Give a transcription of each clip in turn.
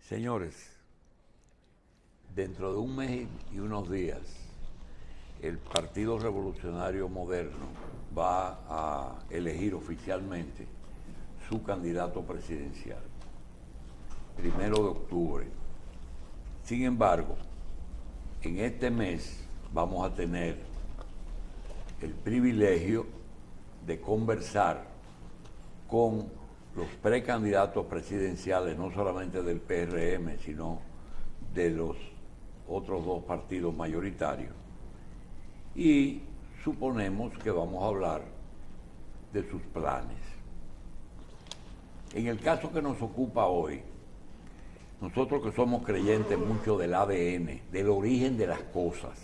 Señores, dentro de un mes y unos días, el Partido Revolucionario Moderno va a elegir oficialmente su candidato presidencial, 1 de octubre. Sin embargo, en este mes vamos a tener el privilegio de conversar con los precandidatos presidenciales, no solamente del PRM, sino de los otros dos partidos mayoritarios. Y suponemos que vamos a hablar de sus planes. En el caso que nos ocupa hoy, nosotros que somos creyentes mucho del ADN, del origen de las cosas,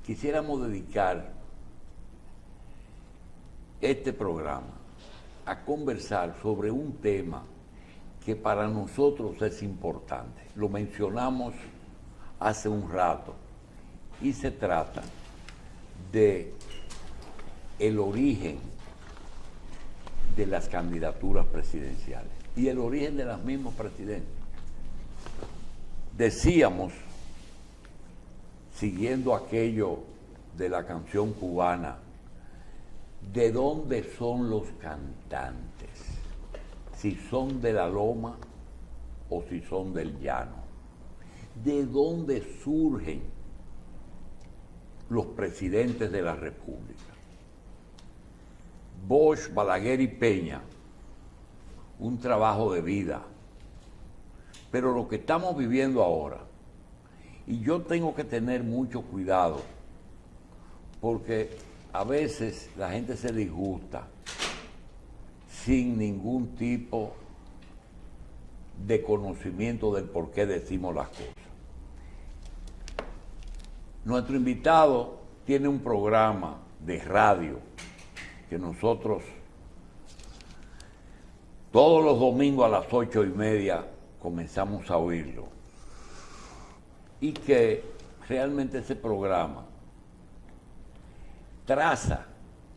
quisiéramos dedicar este programa a conversar sobre un tema que para nosotros es importante. Lo mencionamos hace un rato y se trata de el origen de las candidaturas presidenciales y el origen de los mismos presidentes. Decíamos, siguiendo aquello de la canción cubana, ¿de dónde son los cantantes? Si son de la loma o si son del llano. ¿De dónde surgen los presidentes de la República? Bosch, Balaguer y Peña, un trabajo de vida. Pero lo que estamos viviendo ahora, y yo tengo que tener mucho cuidado, porque a veces la gente se disgusta sin ningún tipo de conocimiento del por qué decimos las cosas. Nuestro invitado tiene un programa de radio que nosotros todos los domingos a las 8:30 comenzamos a oírlo. Y que realmente ese programa traza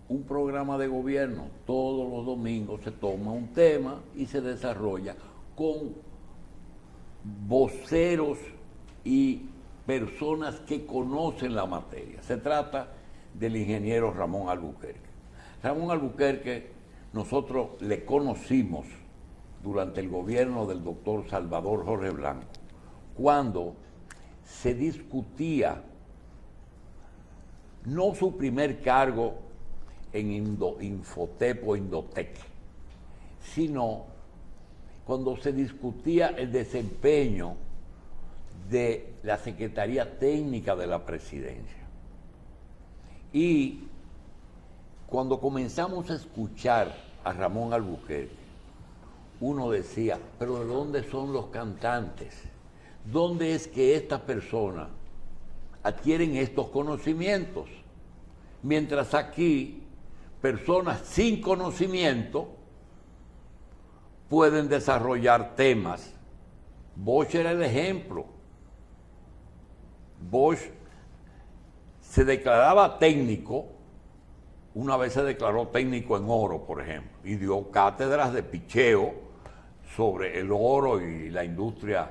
un programa de gobierno. Todos los domingos se toma un tema y se desarrolla con voceros y personas que conocen la materia. Se trata del ingeniero Ramón Albuquerque. Ramón Albuquerque, nosotros le conocimos durante el gobierno del doctor Salvador Jorge Blanco, cuando se discutía no su primer cargo en Infotep o Indotec, sino cuando se discutía el desempeño de la Secretaría Técnica de la Presidencia. Y cuando comenzamos a escuchar a Ramón Albuquerque, uno decía, pero ¿de dónde son los cantantes? ¿Dónde es que estas personas adquieren estos conocimientos? Mientras aquí, personas sin conocimiento pueden desarrollar temas. Bosch era el ejemplo. Bosch se declaraba técnico, una vez se declaró técnico en oro, por ejemplo, y dio cátedras de picheo sobre el oro y la industria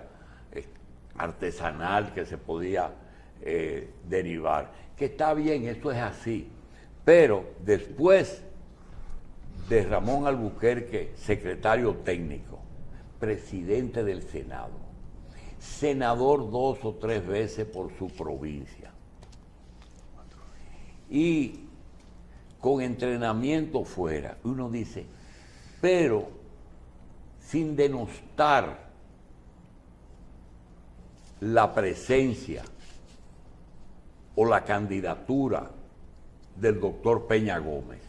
artesanal que se podía derivar. Que está bien, eso es así. Pero después de Ramón Albuquerque, secretario técnico, presidente del Senado, senador 2 o 3 veces por su provincia, y con entrenamiento fuera, uno dice, pero sin denostar la presencia o la candidatura del doctor Peña Gómez.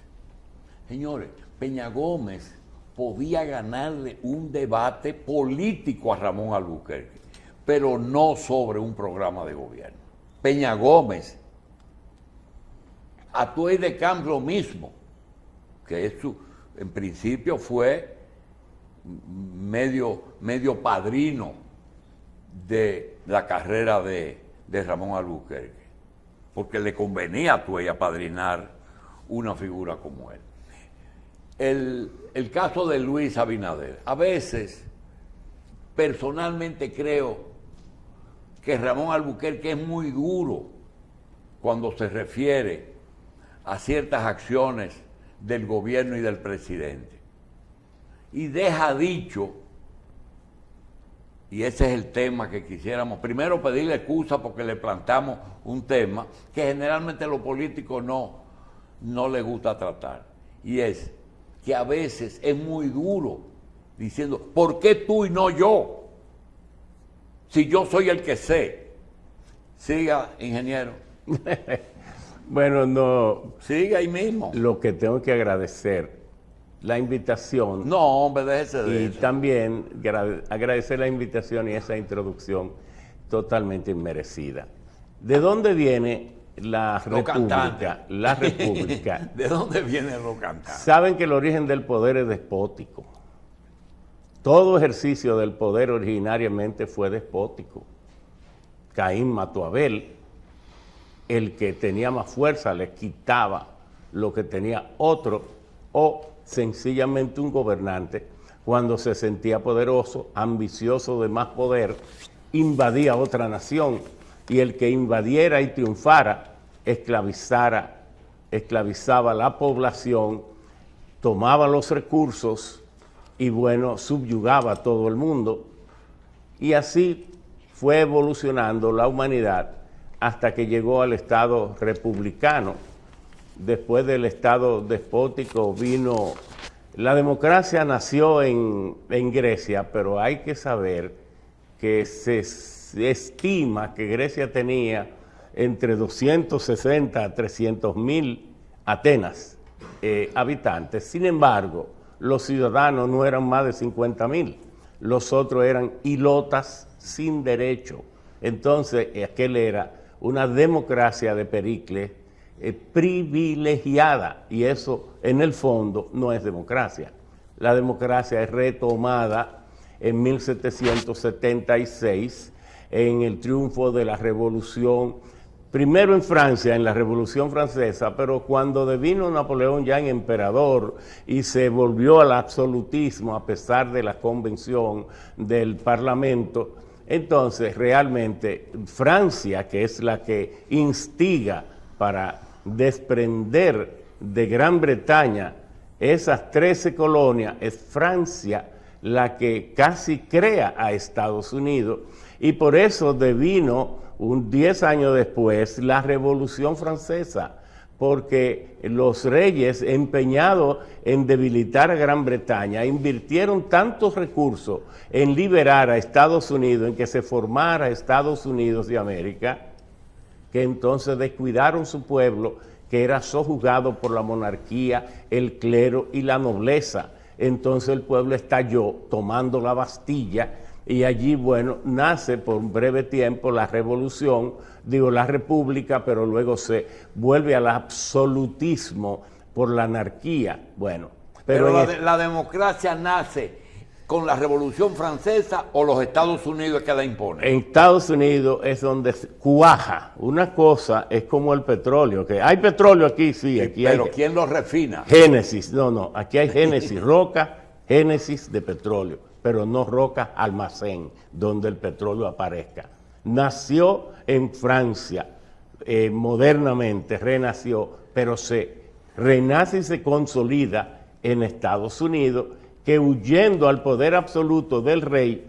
Señores, Peña Gómez podía ganarle un debate político a Ramón Albuquerque, pero no sobre un programa de gobierno. Peña Gómez, a Tuey de Camp lo mismo, que en principio fue medio padrino de la carrera de Ramón Albuquerque, porque le convenía a Tuey apadrinar una figura como él. El caso de Luis Abinader. A veces personalmente creo que Ramón Albuquerque es muy duro cuando se refiere a ciertas acciones del gobierno y del presidente. Y deja dicho, y ese es el tema que quisiéramos, primero pedirle excusa porque le plantamos un tema que generalmente a los políticos no les gusta tratar, y es que a veces es muy duro diciendo, ¿por qué tú y no yo? Si yo soy el que sé. Siga, ingeniero. Bueno, no. Siga ahí mismo. Lo que tengo que agradecer, la invitación. No, hombre, déjese de Y eso. también agradecer la invitación y esa introducción totalmente inmerecida. ¿De dónde viene la República? La República. ¿De dónde viene el cantante? Saben que el origen del poder es despótico. Todo ejercicio del poder originariamente fue despótico. Caín mató a Abel. El que tenía más fuerza le quitaba lo que tenía otro, o sencillamente un gobernante, cuando se sentía poderoso, ambicioso de más poder, invadía otra nación, y el que invadiera y triunfara, esclavizaba la población, tomaba los recursos y bueno, subyugaba a todo el mundo. Y así fue evolucionando la humanidad hasta que llegó al Estado republicano. Después del Estado despótico vino... La democracia nació en Grecia, pero hay que saber que se estima que Grecia tenía entre 260 a 300.000 Atenas habitantes. Sin embargo, los ciudadanos no eran más de 50.000. Los otros eran ilotas sin derecho. Entonces, aquel era una democracia de Pericles privilegiada, y eso en el fondo no es democracia. La democracia es retomada en 1776 en el triunfo de la Revolución, primero en Francia, en la Revolución Francesa, pero cuando devino Napoleón ya en emperador y se volvió al absolutismo a pesar de la convención del Parlamento, entonces realmente Francia, que es la que instiga para desprender de Gran Bretaña esas 13 colonias, es Francia la que casi crea a Estados Unidos, y por eso devino 10 años después la Revolución Francesa, porque los reyes empeñados en debilitar a Gran Bretaña invirtieron tantos recursos en liberar a Estados Unidos, en que se formara Estados Unidos de América, que entonces descuidaron su pueblo, que era sojuzgado por la monarquía, el clero y la nobleza. Entonces el pueblo estalló tomando la Bastilla, y allí, bueno, nace por un breve tiempo la revolución, la república, pero luego se vuelve al absolutismo por la anarquía. Bueno, pero la democracia nace con la Revolución Francesa, o los Estados Unidos que la imponen. En Estados Unidos es donde cuaja. Una cosa es como el petróleo, que hay petróleo aquí, sí, aquí pero hay... ¿quién lo refina? Génesis, no, aquí hay génesis, roca, génesis de petróleo, pero no roca almacén donde el petróleo aparezca. Nació en Francia, modernamente renació, pero se renace y se consolida en Estados Unidos, que huyendo al poder absoluto del rey,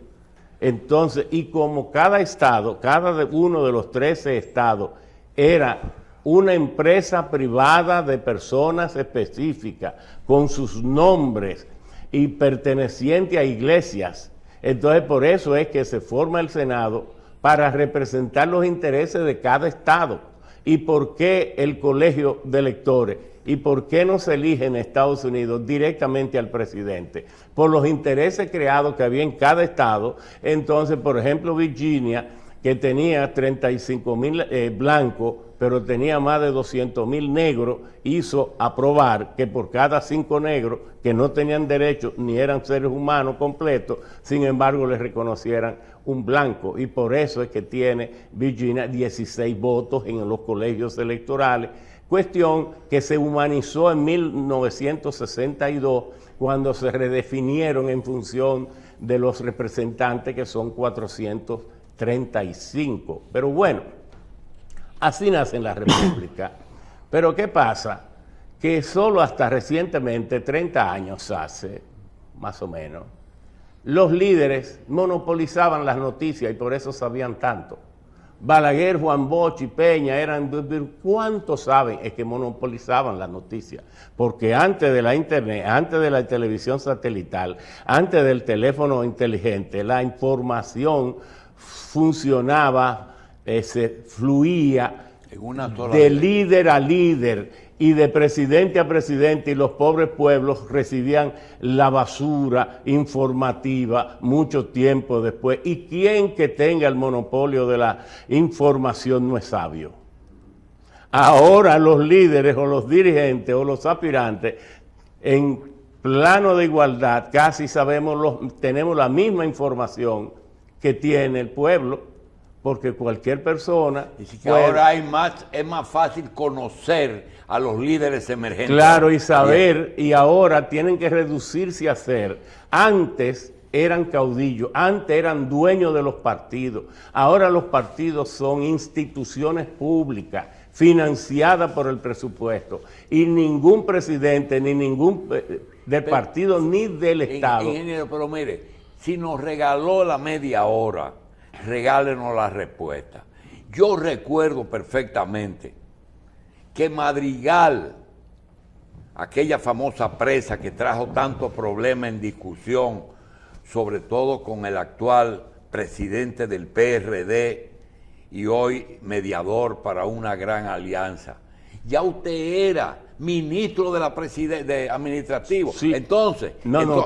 entonces, y como cada estado, cada uno de los 13 estados, era una empresa privada de personas específicas, con sus nombres y perteneciente a iglesias. Entonces, por eso es que se forma el Senado para representar los intereses de cada estado. ¿Y por qué el colegio de electores? ¿Y por qué no se elige en Estados Unidos directamente al presidente? Por los intereses creados que había en cada estado. Entonces, por ejemplo, Virginia, que tenía 35.000 blancos, pero tenía más de 200.000 negros, hizo aprobar que por cada 5 negros que no tenían derecho ni eran seres humanos completos, sin embargo les reconocieran un blanco, y por eso es que tiene Virginia 16 votos en los colegios electorales, Cuestión que se humanizó en 1962 cuando se redefinieron en función de los representantes, que son 435. Pero bueno, así nace la República. Pero ¿qué pasa? Que solo hasta recientemente, 30 años hace, más o menos, los líderes monopolizaban las noticias y por eso sabían tanto. Balaguer, Juan Bosch y Peña eran, ¿cuántos saben? Es que monopolizaban las noticias, porque antes de la internet, antes de la televisión satelital, antes del teléfono inteligente, la información funcionaba, fluía de líder a líder y de presidente a presidente, y los pobres pueblos recibían la basura informativa mucho tiempo después. Y quien que tenga el monopolio de la información no es sabio. Ahora los líderes o los dirigentes o los aspirantes, en plano de igualdad, casi tenemos la misma información que tiene el pueblo, porque cualquier persona... Y que ahora es más fácil conocer a los líderes emergentes. Claro, y saber, y ahora tienen que reducirse a ser. Antes eran caudillos, antes eran dueños de los partidos. Ahora los partidos son instituciones públicas, financiadas por el presupuesto. Y ningún presidente, ni ningún del partido, ni del Estado. Ingeniero, pero mire, si nos regaló la media hora, regálenos la respuesta. Yo recuerdo perfectamente que Madrigal, aquella famosa presa que trajo tantos problemas en discusión, sobre todo con el actual presidente del PRD y hoy mediador para una gran alianza, ya usted era ministro de la presidencia, administrativo. Sí. Entonces,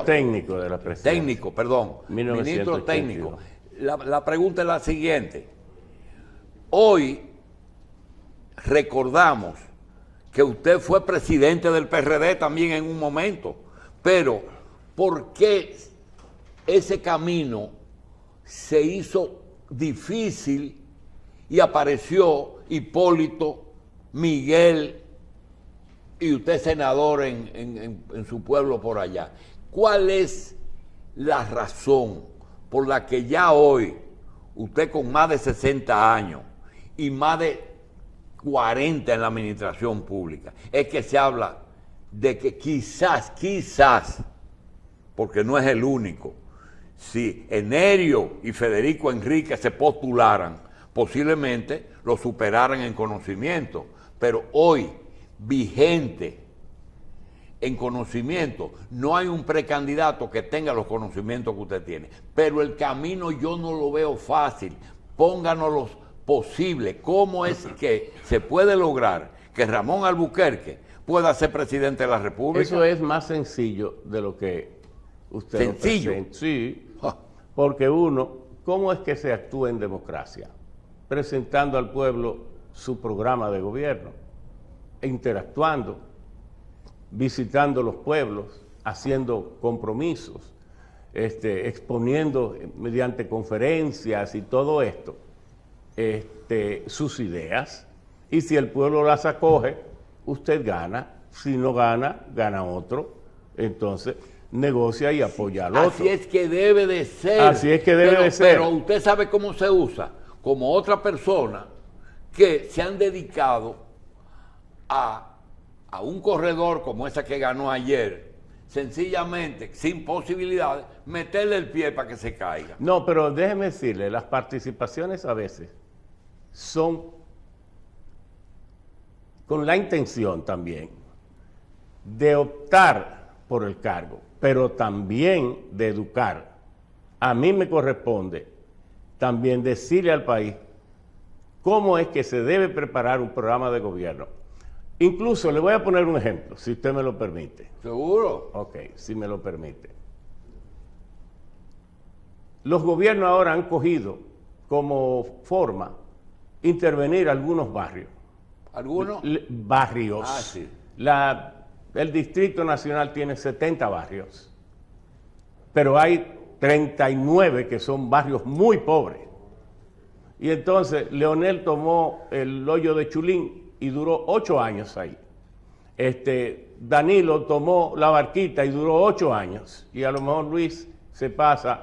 técnico de la presidencia. Técnico, perdón. Ministro técnico. La pregunta es la siguiente. Hoy recordamos que usted fue presidente del PRD también en un momento, pero ¿por qué ese camino se hizo difícil y apareció Hipólito, Miguel y usted senador en su pueblo por allá? ¿Cuál es la razón por la que ya hoy, usted con más de 60 años y más de 40 en la administración pública, es que se habla de que quizás, porque no es el único, si Enerio y Federico Enrique se postularan, posiblemente lo superaran en conocimiento, pero hoy, vigente en conocimiento, no hay un precandidato que tenga los conocimientos que usted tiene. Pero el camino yo no lo veo fácil. Pónganos los posibles. ¿Cómo es que se puede lograr que Ramón Albuquerque pueda ser presidente de la República? Eso es más sencillo de lo que usted ¿Sencillo? Lo presenta. Sí, porque ¿cómo es que se actúa en democracia? Presentando al pueblo su programa de gobierno, interactuando, visitando los pueblos, haciendo compromisos, exponiendo mediante conferencias y todo esto, sus ideas, y si el pueblo las acoge, usted gana, si no gana, gana otro, entonces negocia y apoya al otro. Así es que debe de ser. Así es que debe de ser. Pero usted sabe cómo se usa, como otra persona que se han dedicado a un corredor como esa que ganó ayer, sencillamente, sin posibilidades, meterle el pie para que se caiga. No, pero déjeme decirle, las participaciones a veces son con la intención también de optar por el cargo, pero también de educar. A mí me corresponde también decirle al país cómo es que se debe preparar un programa de gobierno. Incluso le voy a poner un ejemplo, si usted me lo permite. ¿Seguro? Ok, si me lo permite. Los gobiernos ahora han cogido como forma intervenir algunos barrios. ¿Algunos? Barrios. Ah, sí. El Distrito Nacional tiene 70 barrios, pero hay 39 que son barrios muy pobres. Y entonces Leonel tomó el hoyo de Chulín y duró 8 años ahí. Danilo tomó la Barquita y duró 8 años. Y a lo mejor Luis se pasa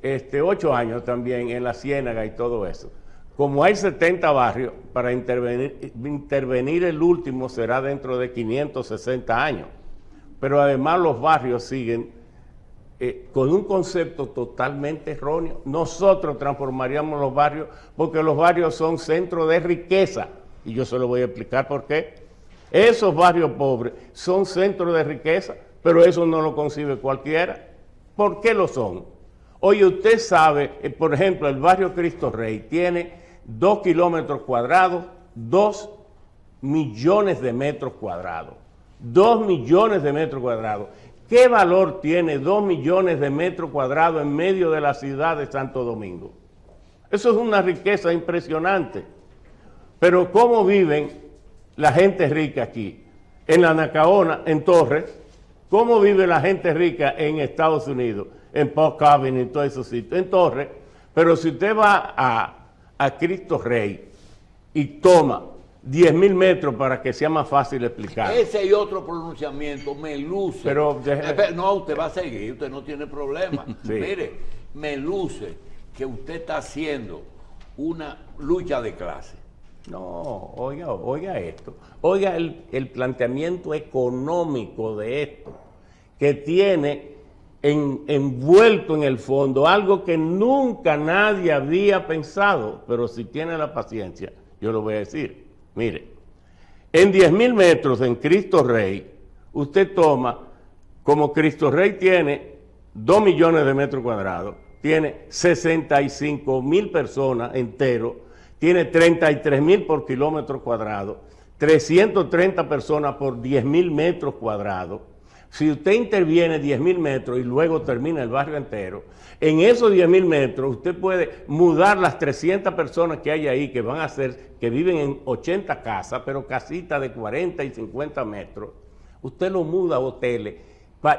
8 años también en la Ciénaga y todo eso. Como hay 70 barrios, para intervenir el último será dentro de 560 años. Pero además los barrios siguen con un concepto totalmente erróneo. Nosotros transformaríamos los barrios porque los barrios son centros de riqueza. Y yo se lo voy a explicar por qué. Esos barrios pobres son centros de riqueza, pero eso no lo concibe cualquiera. ¿Por qué lo son? Oye, usted sabe, por ejemplo, el barrio Cristo Rey tiene 2 kilómetros cuadrados, 2 millones de metros cuadrados. 2 millones de metros cuadrados. ¿Qué valor tiene 2 millones de metros cuadrados en medio de la ciudad de Santo Domingo? Eso es una riqueza impresionante. Pero ¿cómo viven la gente rica aquí? En la Nacaona, en Torres. ¿Cómo vive la gente rica en Estados Unidos? En Park Avenue y todos esos sitios. En Torres. Pero si usted va a Cristo Rey y toma 10.000 metros para que sea más fácil explicar. Ese y otro pronunciamiento me luce. Pero, no, usted va a seguir, usted no tiene problema. Sí. Mire, me luce que usted está haciendo una lucha de clase. No, oiga esto. Oiga el planteamiento económico de esto, que tiene envuelto en el fondo algo que nunca nadie había pensado, pero si tiene la paciencia, yo lo voy a decir. Mire, en 10.000 metros en Cristo Rey, usted toma, como Cristo Rey tiene 2 millones de metros cuadrados, tiene 65.000 personas enteros, tiene 33.000 por kilómetro cuadrado, 330 personas por 10.000 metros cuadrados. Si usted interviene 10.000 metros y luego termina el barrio entero, en esos 10.000 metros usted puede mudar las 300 personas que hay ahí, que viven en 80 casas, pero casitas de 40 y 50 metros. Usted lo muda a hoteles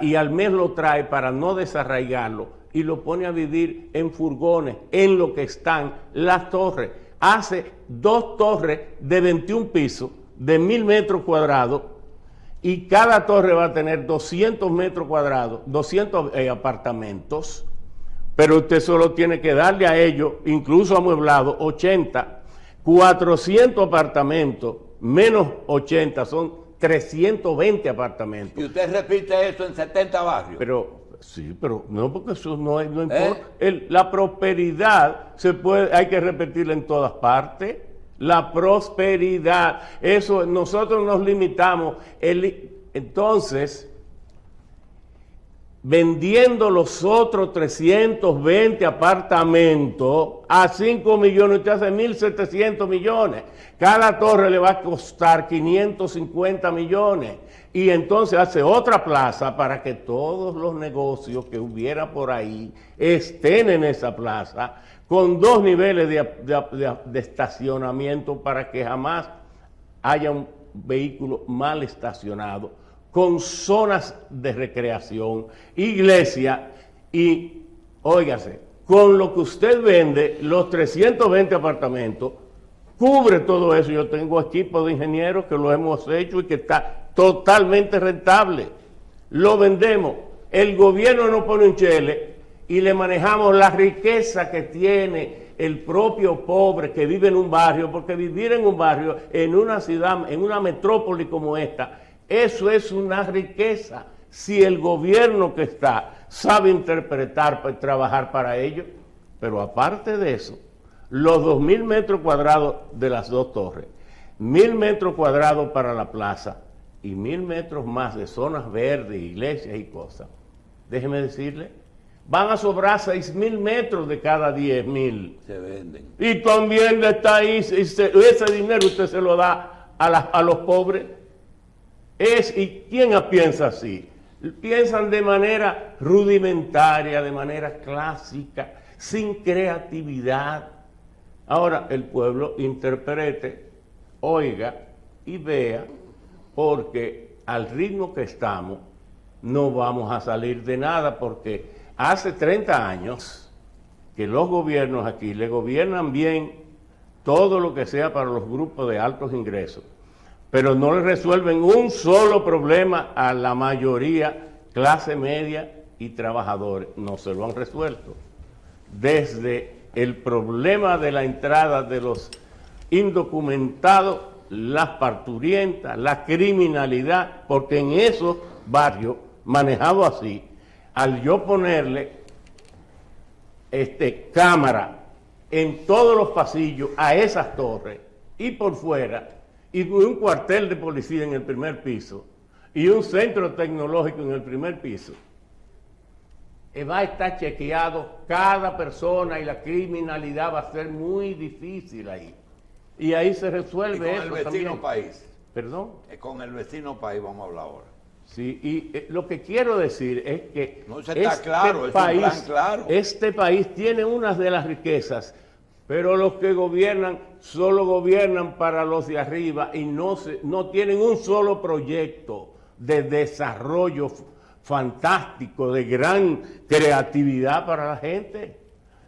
y al mes lo trae para no desarraigarlo y lo pone a vivir en furgones, en lo que están las torres. Hace 2 torres de 21 pisos, de 1.000 metros cuadrados, y cada torre va a tener 200 metros cuadrados, 200 apartamentos, pero usted solo tiene que darle a ellos, incluso amueblado, 80, 400 apartamentos, menos 80, son 320 apartamentos. Y usted repite eso en 70 barrios. Pero sí, pero no, porque eso no importa. La prosperidad hay que repetirla en todas partes. La prosperidad, eso nosotros nos limitamos. Entonces, vendiendo los otros 320 apartamentos a 5 millones, usted hace 1.700 millones. Cada torre le va a costar 550 millones. Y entonces hace otra plaza para que todos los negocios que hubiera por ahí estén en esa plaza, con 2 niveles de estacionamiento para que jamás haya un vehículo mal estacionado, con zonas de recreación, iglesia y, óigase, con lo que usted vende, los 320 apartamentos, cubre todo eso. Yo tengo equipo de ingenieros que lo hemos hecho y que está totalmente rentable. Lo vendemos, el gobierno no pone un chele y le manejamos la riqueza que tiene el propio pobre que vive en un barrio, porque vivir en un barrio, en una ciudad, en una metrópoli como esta, eso es una riqueza. Si el gobierno que está sabe interpretar, trabajar para ello. Pero aparte de eso, los 2.000 metros cuadrados de las 2 torres, 1.000 metros cuadrados para la plaza y 1.000 metros más de zonas verdes, iglesias y cosas, déjeme decirle, van a sobrar 6.000 metros de cada 10.000. Se venden. Y también está ahí, ese dinero usted se lo da a los pobres. ¿Y quién piensa así? Piensan de manera rudimentaria, de manera clásica, sin creatividad. Ahora el pueblo interprete, oiga y vea, porque al ritmo que estamos no vamos a salir de nada, porque hace 30 años que los gobiernos aquí le gobiernan bien todo lo que sea para los grupos de altos ingresos. pero no le resuelven un solo problema a la mayoría, clase media y trabajadores. No se lo han resuelto. Desde el problema de la entrada de los indocumentados, las parturientas, la criminalidad, porque en esos barrios, manejados así, al yo ponerle cámara en todos los pasillos a esas torres y por fuera, y un cuartel de policía en el primer piso y un centro tecnológico en el primer piso, va a estar chequeado cada persona y la criminalidad va a ser muy difícil ahí. Y ahí se resuelve eso. Y con el vecino también. país. ¿Perdón? Con el vecino país vamos a hablar ahora. Sí, y lo que quiero decir es que no, eso está claro, es un plan claro. Este país tiene unas de las riquezas, pero los que gobiernan solo gobiernan para los de arriba y no tienen un solo proyecto de desarrollo fantástico, de gran creatividad para la gente.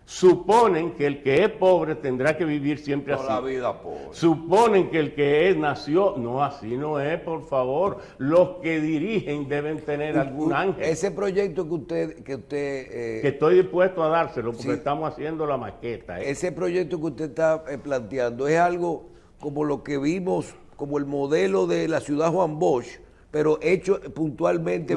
Suponen que el que es pobre tendrá que vivir siempre así. Toda la vida pobre. Suponen que el que nació, no, así no es, por favor. Los que dirigen deben tener algún ángel. Ese proyecto que estoy dispuesto a dárselo porque sí, estamos haciendo la maqueta. Ese proyecto que usted está planteando es algo como lo que vimos, como el modelo de la ciudad Juan Bosch, pero hecho puntualmente,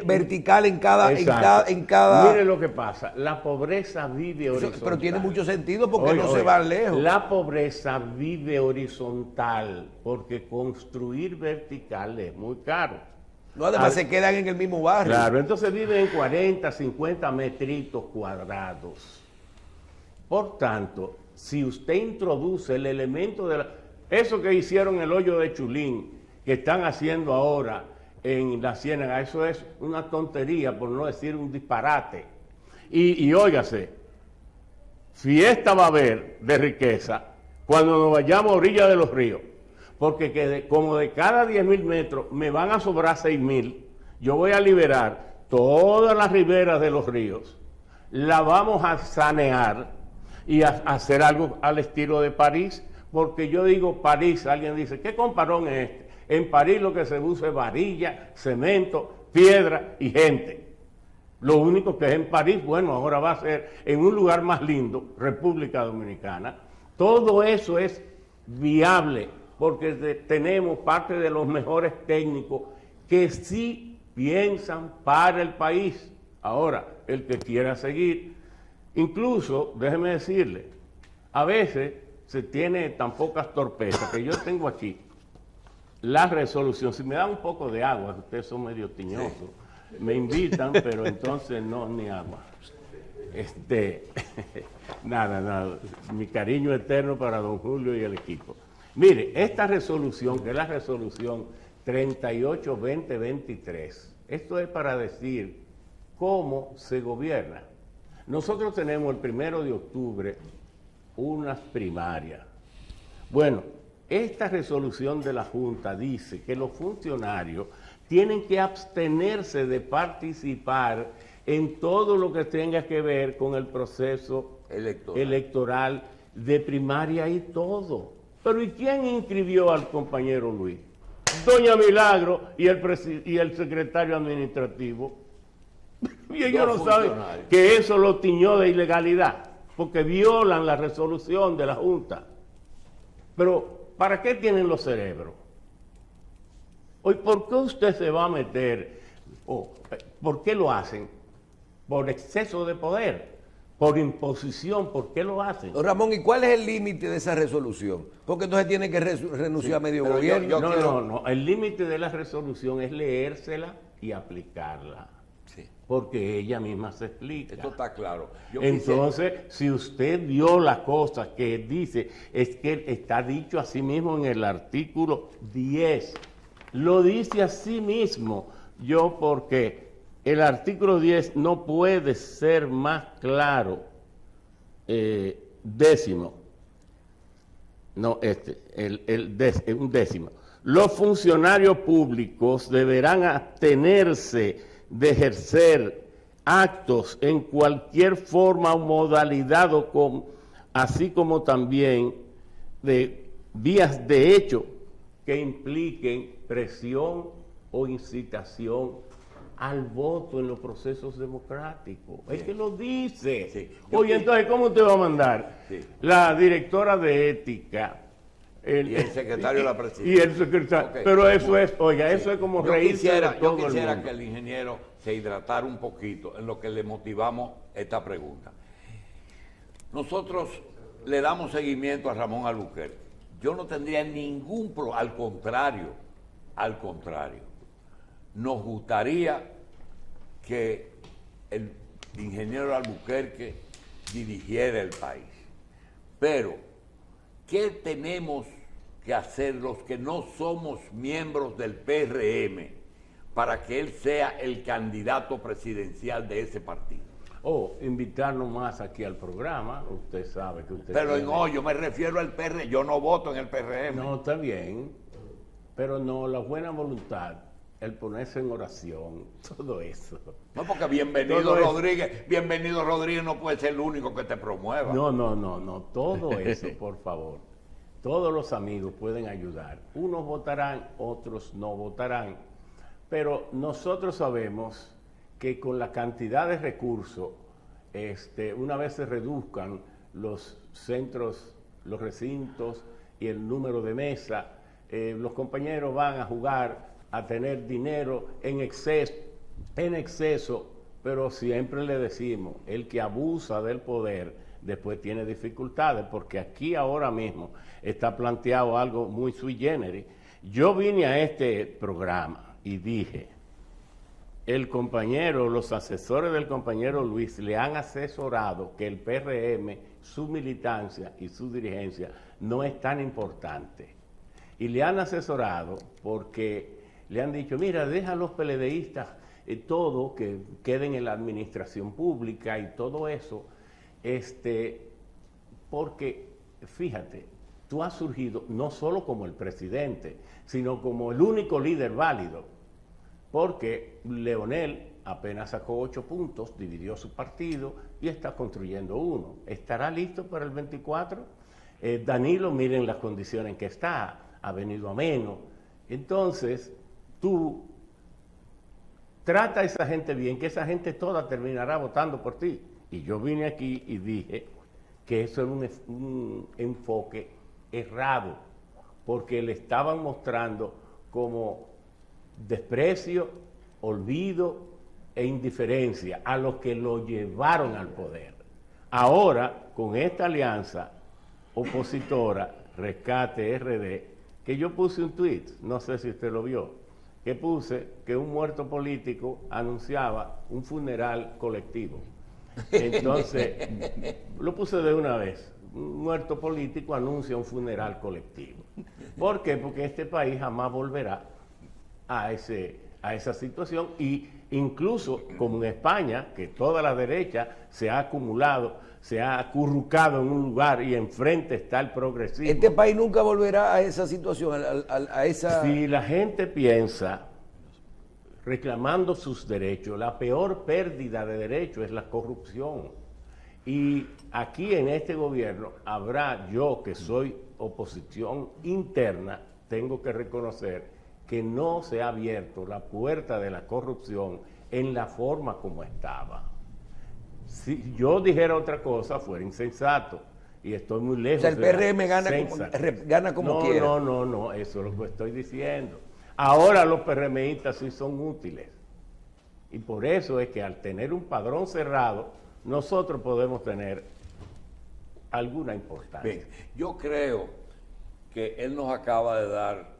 vertical en cada. Mire lo que pasa, la pobreza vive horizontal. Pero tiene mucho sentido porque no se va lejos. La pobreza vive horizontal porque construir vertical es muy caro. No, además se quedan en el mismo barrio. Claro, entonces viven en 40, 50 metritos cuadrados. Por tanto, si usted introduce el elemento de eso que hicieron el hoyo de Chulín, que están haciendo ahora en la Ciénaga, eso es una tontería, por no decir un disparate. Y óigase, fiesta va a haber de riqueza cuando nos vayamos a orilla de los ríos, porque como de cada 10.000 metros me van a sobrar 6.000, yo voy a liberar todas las riberas de los ríos, la vamos a sanear y a hacer algo al estilo de París, porque yo digo París, alguien dice, ¿qué comparón es este? En París lo que se usa es varilla, cemento, piedra y gente. Lo único que es en París, bueno, ahora va a ser en un lugar más lindo, República Dominicana. Todo eso es viable porque tenemos parte de los mejores técnicos que sí piensan para el país. Ahora, el que quiera seguir, incluso, déjeme decirle, a veces se tiene tan pocas torpezas que yo tengo aquí la resolución. Si me dan un poco de agua, ustedes son medio tiñosos, sí, me invitan, pero entonces no, ni agua. Nada, mi cariño eterno para don Julio y el equipo. Mire, esta resolución, que es la resolución 38-2023, esto es para decir cómo se gobierna. Nosotros tenemos el 1 de octubre unas primarias. Bueno, esta resolución de la Junta dice que los funcionarios tienen que abstenerse de participar en todo lo que tenga que ver con el proceso electoral de primaria y todo. Pero ¿y quién inscribió al compañero Luis? Doña Milagro y el secretario administrativo. Y ellos no saben que eso lo tiñó de ilegalidad, porque violan la resolución de la Junta. Pero ¿para qué tienen los cerebros? Hoy, ¿por qué usted se va a meter? ¿Por qué lo hacen? Por exceso de poder, por imposición, ¿por qué lo hacen? Ramón, ¿y cuál es el límite de esa resolución? Porque entonces tiene que renunciar a medio gobierno. No, el límite de la resolución es leérsela y aplicarla. Sí. Porque ella misma se explica. Esto está claro. Entonces, si usted vio las cosas que dice, es que está dicho así mismo en el artículo 10. Lo dice así mismo. Porque el artículo 10 no puede ser más claro. Décimo. No, un décimo. Los funcionarios públicos deberán abstenerse de ejercer actos en cualquier forma o modalidad, así como también de vías de hecho que impliquen presión o incitación al voto en los procesos democráticos. Sí. Es que lo dice. Sí. Oye, entonces, ¿cómo usted va a mandar la directora de ética? Y el secretario de la presidencia. Y el secretario. Okay. Pero eso es, oiga, eso es como reírse de todo yo quisiera el mundo. Que el ingeniero se hidratara un poquito en lo que le motivamos esta pregunta. Nosotros le damos seguimiento a Ramón Albuquerque. Yo no tendría ningún problema, al contrario. Nos gustaría que el ingeniero Albuquerque dirigiera el país. Pero, ¿qué tenemos que hacer los que no somos miembros del PRM para que él sea el candidato presidencial de ese partido? Invitarnos más aquí al programa, usted sabe que usted... Pero no, yo me refiero al PRM, yo no voto en el PRM. No, está bien, pero no, la buena voluntad, el ponerse en oración, todo eso. No, porque bienvenido Rodríguez no puede ser el único que te promueva. No, todo eso, por favor. Todos los amigos pueden ayudar. Unos votarán, otros no votarán, pero nosotros sabemos que con la cantidad de recursos, una vez se reduzcan los centros, los recintos y el número de mesas, los compañeros van a jugar, a tener dinero en exceso, pero siempre le decimos, el que abusa del poder después tiene dificultades, porque aquí ahora mismo está planteado algo muy sui generis. Yo vine a este programa y dije, los asesores del compañero Luis le han asesorado que el PRM, su militancia y su dirigencia no es tan importante. Y le han asesorado porque le han dicho, mira, deja a los PLDistas todo, que queden en la administración pública y todo eso, porque, fíjate, tú has surgido no solo como el presidente, sino como el único líder válido. Porque Leonel apenas sacó 8 puntos, dividió su partido y está construyendo uno. ¿Estará listo para el 24? Danilo, miren las condiciones en que está, ha venido a menos. Entonces, tú trata a esa gente bien, que esa gente toda terminará votando por ti. Y yo vine aquí y dije que eso era un enfoque errado, porque le estaban mostrando como desprecio, olvido e indiferencia a los que lo llevaron al poder. Ahora, con esta alianza opositora, Rescate RD, que yo puse un tuit, no sé si usted lo vio, que puse que un muerto político anunciaba un funeral colectivo. Entonces, lo puse de una vez. Un muerto político anuncia un funeral colectivo. ¿Por qué? Porque este país jamás volverá a esa situación, y incluso como en España, que toda la derecha se ha acumulado, se ha acurrucado en un lugar y enfrente está el progresismo. Este país nunca volverá a esa situación, a esa... Si la gente piensa reclamando sus derechos, la peor pérdida de derechos es la corrupción. Y aquí en este gobierno habrá, yo que soy oposición interna, tengo que reconocer que no se ha abierto la puerta de la corrupción en la forma como estaba. Si yo dijera otra cosa, fuera insensato, y estoy muy lejos. O sea, el PRM gana como quiera. No, eso es lo que estoy diciendo. Ahora los PRMistas sí son útiles, y por eso es que al tener un padrón cerrado, nosotros podemos tener alguna importancia. Bien, yo creo que él nos acaba de dar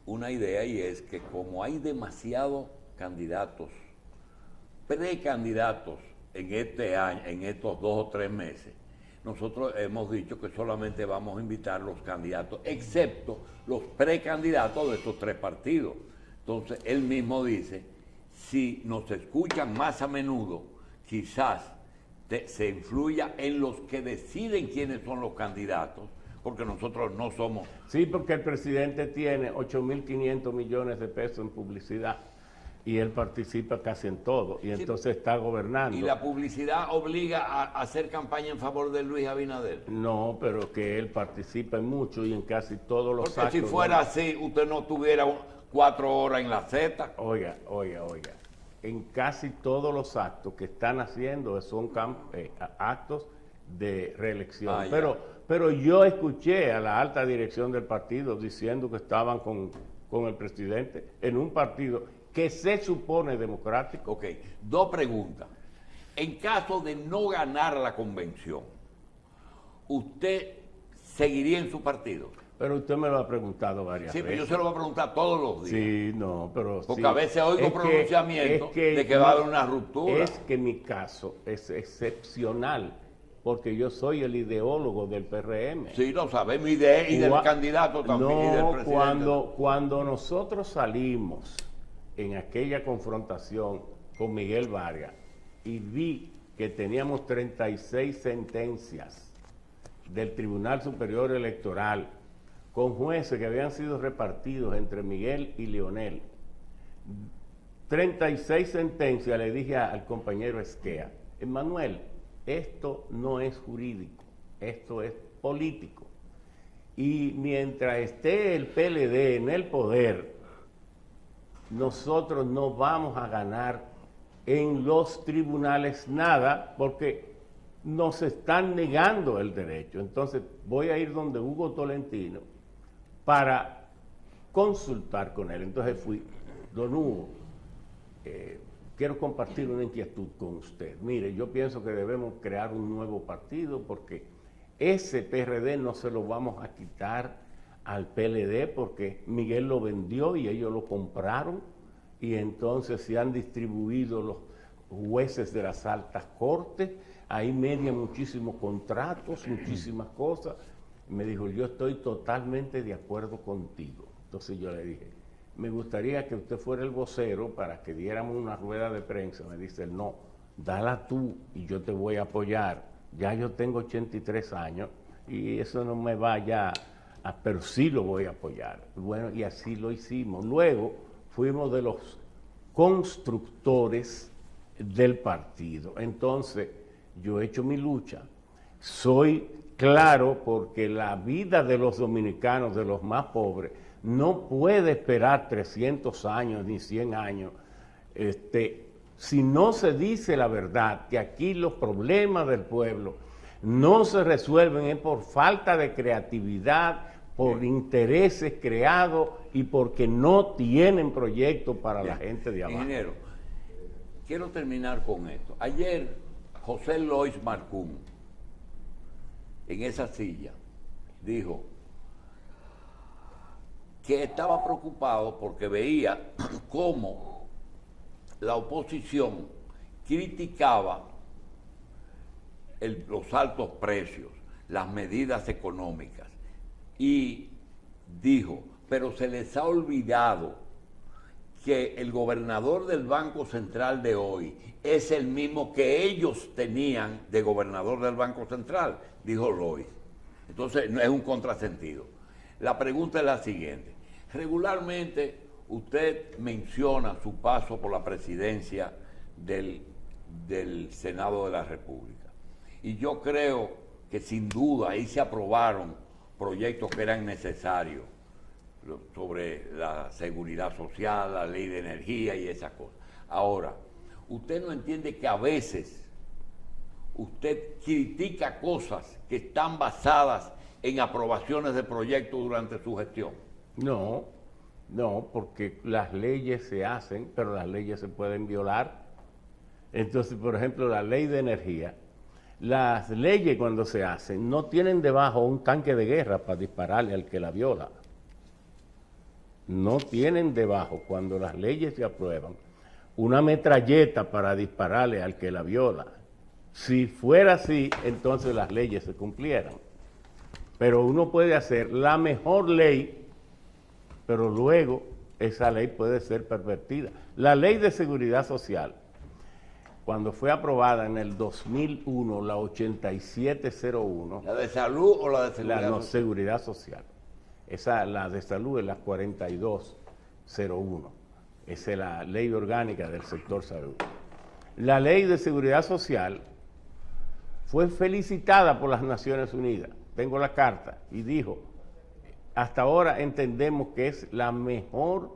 una idea, y es que como hay demasiados candidatos, precandidatos en este año, en estos 2 o 3 meses, nosotros hemos dicho que solamente vamos a invitar los candidatos, excepto los precandidatos de estos 3 partidos. Entonces, él mismo dice, si nos escuchan más a menudo, quizás se influya en los que deciden quiénes son los candidatos, porque nosotros no somos... Sí, porque el presidente tiene 8.500 millones de pesos en publicidad. y él participa casi en todo, y entonces está gobernando. ¿Y la publicidad obliga a hacer campaña en favor de Luis Abinader? No, pero que él participa en mucho y en casi todos los actos. Porque si fuera así, usted no tuviera 4 horas en la Z. Oiga. En casi todos los actos que están haciendo son actos de reelección. Pero yo escuché a la alta dirección del partido diciendo que estaban con el presidente en un partido que se supone democrático. Ok, 2 preguntas. En caso de no ganar la convención, ¿usted seguiría en su partido? Pero usted me lo ha preguntado varias veces. Sí, pero yo se lo voy a preguntar todos los días. Sí, no, pero porque sí. a veces oigo pronunciamientos de que va a haber una ruptura. Es que mi caso es excepcional, porque yo soy el ideólogo del PRM. Sí, lo sabemos, y del candidato también, y del presidente. Cuando nosotros salimos en aquella confrontación con Miguel Vargas y vi que teníamos 36 sentencias del Tribunal Superior Electoral con jueces que habían sido repartidos entre Miguel y Leonel. 36 sentencias, le dije al compañero Esquea, Emmanuel, esto no es jurídico, esto es político. Y mientras esté el PLD en el poder, nosotros no vamos a ganar en los tribunales nada, porque nos están negando el derecho. Entonces voy a ir donde Hugo Tolentino para consultar con él. Entonces fui, don Hugo, quiero compartir una inquietud con usted. Mire, yo pienso que debemos crear un nuevo partido porque ese PRD no se lo vamos a quitar al PLD porque Miguel lo vendió y ellos lo compraron y entonces se han distribuido los jueces de las altas cortes, ahí median muchísimos contratos, muchísimas cosas. Me dijo, yo estoy totalmente de acuerdo contigo. Entonces yo le dije, me gustaría que usted fuera el vocero para que diéramos una rueda de prensa. Me dice, no, dala tú y yo te voy a apoyar. Ya yo tengo 83 años y eso no me va ya, pero sí lo voy a apoyar. Bueno, y así lo hicimos. Luego fuimos de los constructores del partido. Entonces, yo he hecho mi lucha. Soy claro porque la vida de los dominicanos, de los más pobres, no puede esperar 300 años ni 100 años. Si no se dice la verdad, que aquí los problemas del pueblo no se resuelven es por falta de creatividad, por intereses creados y porque no tienen proyectos para la gente de abajo. Ingeniero, quiero terminar con esto. Ayer, José Lois Marcum, en esa silla, dijo que estaba preocupado porque veía cómo la oposición criticaba los altos precios, las medidas económicas, y dijo, pero se les ha olvidado que el gobernador del Banco Central de hoy es el mismo que ellos tenían de gobernador del Banco Central, dijo Lois. Entonces, no es un contrasentido. La pregunta es la siguiente. Regularmente, usted menciona su paso por la presidencia del Senado de la República. Y yo creo que sin duda ahí se aprobaron proyectos que eran necesarios sobre la seguridad social, la ley de energía y esas cosas. Ahora, usted no entiende que a veces usted critica cosas que están basadas en aprobaciones de proyectos durante su gestión. No, porque las leyes se hacen, pero las leyes se pueden violar. Entonces, por ejemplo, la ley de energía, las leyes cuando se hacen no tienen debajo un tanque de guerra para dispararle al que la viola. No tienen debajo, cuando las leyes se aprueban, una metralleta para dispararle al que la viola. Si fuera así, entonces las leyes se cumplieran. Pero uno puede hacer la mejor ley, pero luego esa ley puede ser pervertida. La ley de seguridad social, cuando fue aprobada en el 2001, la 8701... ¿La de salud o la de seguridad social? No, seguridad social. La de salud es la 4201. Esa es la ley orgánica del sector salud. La ley de seguridad social fue felicitada por las Naciones Unidas. Tengo la carta y dijo, hasta ahora entendemos que es la mejor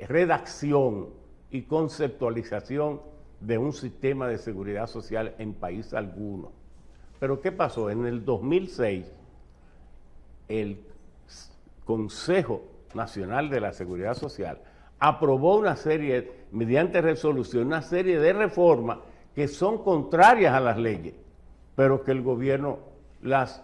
redacción y conceptualización de un sistema de seguridad social en país alguno. Pero ¿qué pasó? En el 2006, el Consejo Nacional de la Seguridad Social aprobó una serie, mediante resolución, una serie de reformas que son contrarias a las leyes, pero que el gobierno las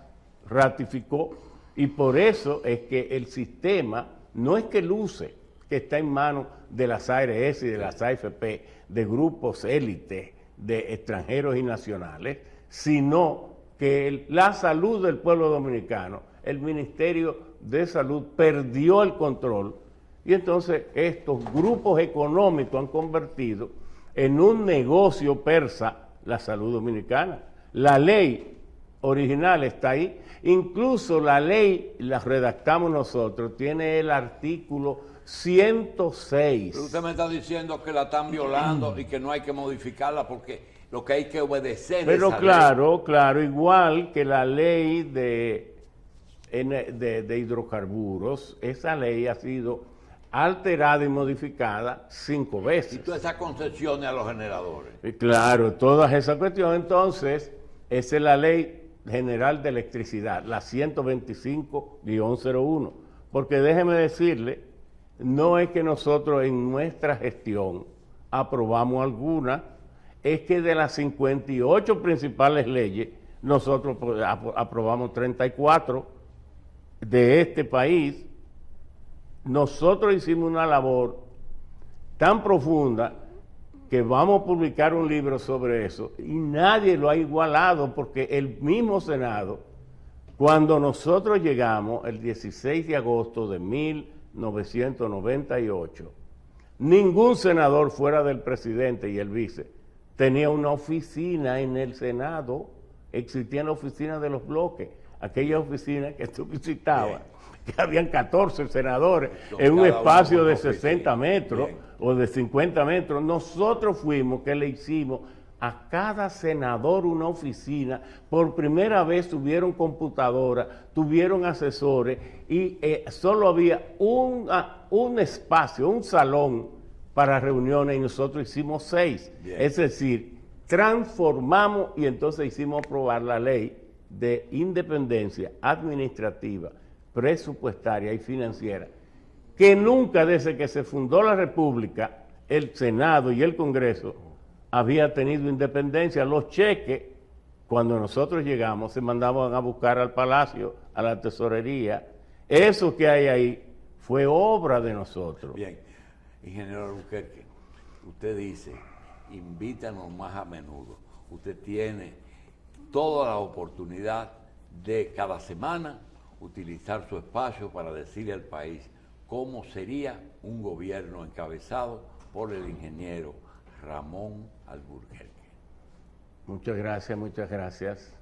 ratificó, y por eso es que el sistema no es que luce, que está en manos de las ARS y de las AFP, de grupos élites, de extranjeros y nacionales, sino que la salud del pueblo dominicano, el Ministerio de Salud perdió el control, y entonces estos grupos económicos han convertido en un negocio persa la salud dominicana. La ley original está ahí, incluso la ley la redactamos nosotros, tiene el artículo 106. Pero usted me está diciendo que la están violando y que no hay que modificarla porque lo que hay que obedecer Pero esa claro, ley. claro, igual que la ley de hidrocarburos, esa ley ha sido alterada y modificada 5 veces. Y todas esas concesiones a los generadores. Y claro, todas esas cuestiones. Entonces, esa es la Ley General de Electricidad, la 125-01. Porque déjeme decirle, no es que nosotros en nuestra gestión aprobamos alguna, es que de las 58 principales leyes, nosotros aprobamos 34 de este país. Nosotros hicimos una labor tan profunda que vamos a publicar un libro sobre eso y nadie lo ha igualado, porque el mismo Senado, cuando nosotros llegamos el 16 de agosto de 1998, ningún senador fuera del presidente y el vice tenía una oficina en el Senado. Existían las oficinas de los bloques, aquellas oficinas que tú visitabas, que habían 14 senadores en un espacio de 60 metros o de 50 metros. Nosotros fuimos que le hicimos a cada senador una oficina. Por primera vez tuvieron computadoras, tuvieron asesores y solo había un espacio, un salón para reuniones, y nosotros hicimos 6. Es decir, transformamos y entonces hicimos aprobar la ley de independencia administrativa, presupuestaria y financiera, que nunca desde que se fundó la República, el Senado y el Congreso había tenido independencia. Los cheques, cuando nosotros llegamos, se mandaban a buscar al Palacio, a la tesorería. Eso que hay ahí fue obra de nosotros. Bien, ingeniero Albuquerque, usted dice, invítanos más a menudo. Usted tiene toda la oportunidad de cada semana utilizar su espacio para decirle al país cómo sería un gobierno encabezado por el ingeniero Ramón Albuquerque. Muchas gracias, muchas gracias.